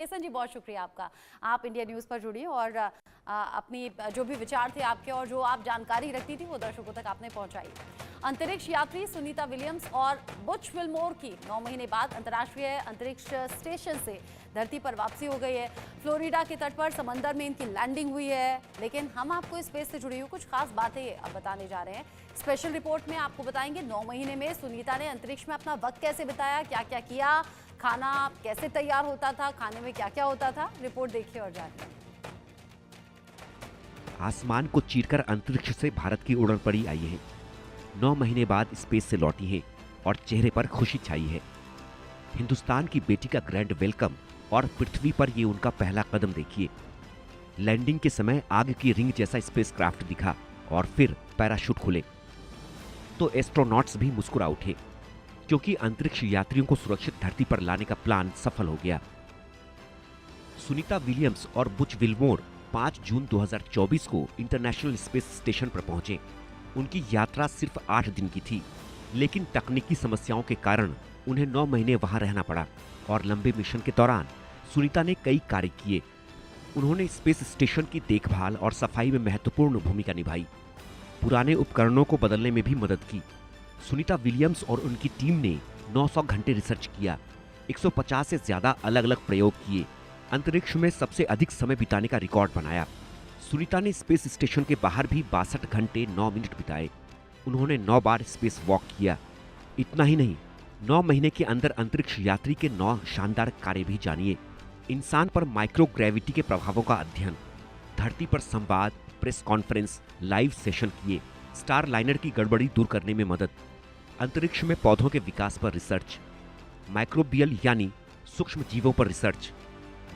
केसन जी, बहुत शुक्रिया आपका। आप इंडिया न्यूज़ पर जुड़ी और अपनी जो भी विचार थे आपके और जो आप जानकारी रखती थी वो दर्शकों तक आपने पहुंचाई। अंतरिक्ष यात्री सुनीता विलियम्स और बुच विल्मोर की 9 महीने बाद अंतर्राष्ट्रीय अंतरिक्ष स्टेशन से धरती पर वापसी हो गई है। फ्लोरिडा के तट पर समंदर में इनकी लैंडिंग हुई है। लेकिन हम आपको स्पेस से जुड़ी हुई कुछ खास बातें अब बताने जा रहे हैं। स्पेशल रिपोर्ट में आपको बताएंगे 9 महीने में सुनीता ने अंतरिक्ष में अपना वक्त कैसे बिताया, क्या क्या किया, खाना कैसे तैयार होता था, खाने में क्या क्या होता था। रिपोर्ट देखिए और जानिए। आसमान को चीरकर अंतरिक्ष से भारत की उड़न पड़ी आई है। 9 महीने बाद स्पेस से लौटी है और चेहरे पर खुशी छाई है। हिंदुस्तान की बेटी का ग्रैंड वेलकम और पृथ्वी पर ये उनका पहला कदम देखिए। लैंडिंग के समय आग की रिंग जैसा स्पेसक्राफ्ट दिखा और फिर पैराशूट खुले तो एस्ट्रोनॉट्स भी मुस्कुरा उठे, क्योंकि अंतरिक्ष यात्रियों को सुरक्षित धरती पर लाने का प्लान सफल हो गया। सुनीता विलियम्स और बुच विल्मोर 5 जून 2024 को इंटरनेशनल स्पेस स्टेशन पर पहुंचे। उनकी यात्रा सिर्फ 8 दिन की थी, लेकिन तकनीकी समस्याओं के कारण उन्हें 9 महीने वहां रहना पड़ा और लंबे मिशन के दौरान सुनीता ने कई कार्य किए। उन्होंने स्पेस स्टेशन की देखभाल और सफाई में महत्वपूर्ण भूमिका निभाई। पुराने उपकरणों को बदलने में भी मदद की। सुनीता विलियम्स और उनकी टीम ने 900 घंटे रिसर्च किया, 150 से ज्यादा अलग अलग प्रयोग किए, अंतरिक्ष में सबसे अधिक समय बिताने का रिकॉर्ड बनाया। सुनीता ने स्पेस स्टेशन के बाहर भी 62 घंटे 9 मिनट बिताए। उन्होंने 9 बार स्पेस वॉक किया। इतना ही नहीं, 9 महीने के अंदर अंतरिक्ष यात्री के 9 शानदार कार्य भी जानिए। इंसान पर माइक्रोग्रेविटी के प्रभावों का अध्ययन, धरती पर संवाद, प्रेस कॉन्फ्रेंस, लाइव सेशन किए, स्टार लाइनर की गड़बड़ी दूर करने में मदद, अंतरिक्ष में पौधों के विकास पर रिसर्च, माइक्रोबियल यानी सूक्ष्म जीवों पर रिसर्च,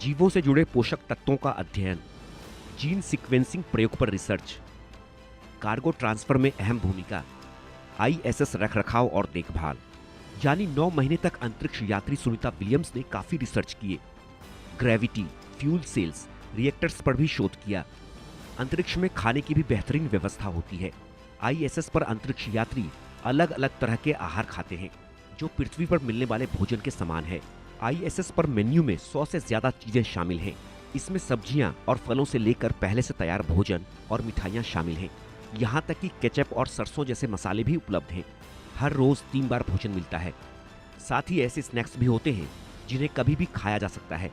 जीवों से जुड़े पोषक तत्वों का अध्ययन, जीन सीक्वेंसिंग प्रयोग पर रिसर्च, कार्गो ट्रांसफर में अहम भूमिका, आईएसएस रखरखाव और देखभाल। यानी 9 महीने तक अंतरिक्ष यात्री सुनीता विलियम्स ने काफी रिसर्च किए। ग्रेविटी, फ्यूल सेल्स, रिएक्टर्स पर भी शोध किया। अंतरिक्ष में खाने की भी बेहतरीन व्यवस्था होती है। आईएसएस पर अंतरिक्ष यात्री अलग अलग तरह के आहार खाते हैं, जो पृथ्वी पर मिलने वाले भोजन के समान है। आईएसएस पर मेन्यू में 100 से ज्यादा चीजें शामिल हैं। इसमें सब्जियां और फलों से लेकर पहले से तैयार भोजन और मिठाइयां शामिल हैं। यहाँ तक कि केचप और सरसों जैसे मसाले भी उपलब्ध हैं। हर रोज 3 बार भोजन मिलता है। साथ ही ऐसे स्नैक्स भी होते हैं जिन्हें कभी भी खाया जा सकता है,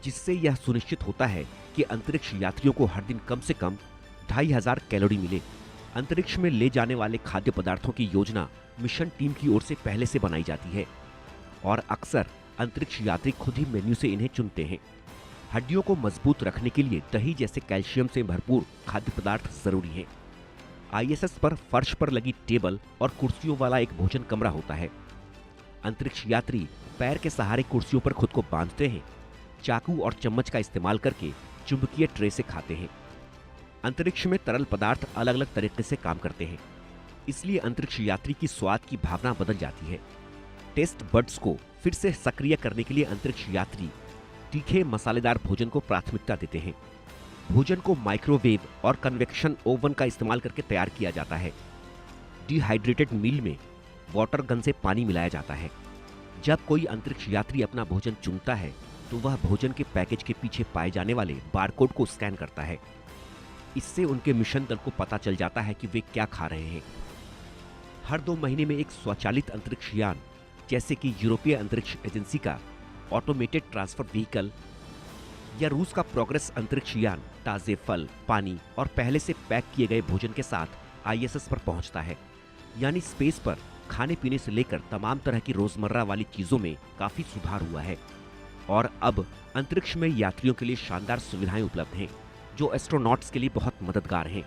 जिससे यह सुनिश्चित होता है कि अंतरिक्ष यात्रियों को हर दिन कम से कम 2500 कैलोरी मिले। अंतरिक्ष में ले जाने वाले खाद्य पदार्थों की योजना मिशन टीम की ओर से पहले से बनाई जाती है और अक्सर अंतरिक्ष यात्री खुद ही मेन्यू से इन्हें चुनते हैं। हड्डियों को मजबूत रखने के लिए दही जैसे कैल्शियम से भरपूर खाद्य पदार्थ जरूरी है। आईएसएस पर फर्श पर लगी टेबल और कुर्सियों वाला एक भोजन कमरा होता है। अंतरिक्ष यात्री पैर के सहारे कुर्सियों पर खुद को बांधते हैं, चाकू और चम्मच का इस्तेमाल करके चुंबकीय ट्रे से खाते हैं। अंतरिक्ष में तरल पदार्थ अलग अलग तरीके से काम करते हैं, इसलिए अंतरिक्ष यात्री की स्वाद की भावना बदल जाती है। टेस्ट बड्स को फिर से सक्रिय करने के लिए अंतरिक्ष यात्री तीखे मसालेदार भोजन को प्राथमिकता देते हैं। भोजन को माइक्रोवेव और कन्वेक्शन ओवन का इस्तेमाल करके तैयार किया जाता है। डिहाइड्रेटेड मील में वाटर गन से पानी मिलाया जाता है। जब कोई अंतरिक्ष यात्री अपना भोजन चुनता है तो वह भोजन के पैकेज के पीछे पाए जाने वाले बारकोड को स्कैन करता है। इससे उनके मिशन दल को पता चल जाता है कि वे क्या खा रहे हैं। हर 2 महीने में एक स्वचालित अंतरिक्ष यान, जैसे कि यूरोपीय अंतरिक्ष एजेंसी का ऑटोमेटेड ट्रांसफर व्हीकल या रूस का प्रोग्रेस अंतरिक्ष यान, ताजे फल, पानी और पहले से पैक किए गए भोजन के साथ आईएसएस पर पहुंचता है। यानी स्पेस पर खाने पीने से लेकर तमाम तरह की रोजमर्रा वाली चीजों में काफी सुधार हुआ है और अब अंतरिक्ष में यात्रियों के लिए शानदार सुविधाएं उपलब्ध हैं, जो एस्ट्रोनॉट्स के लिए बहुत मददगार हैं।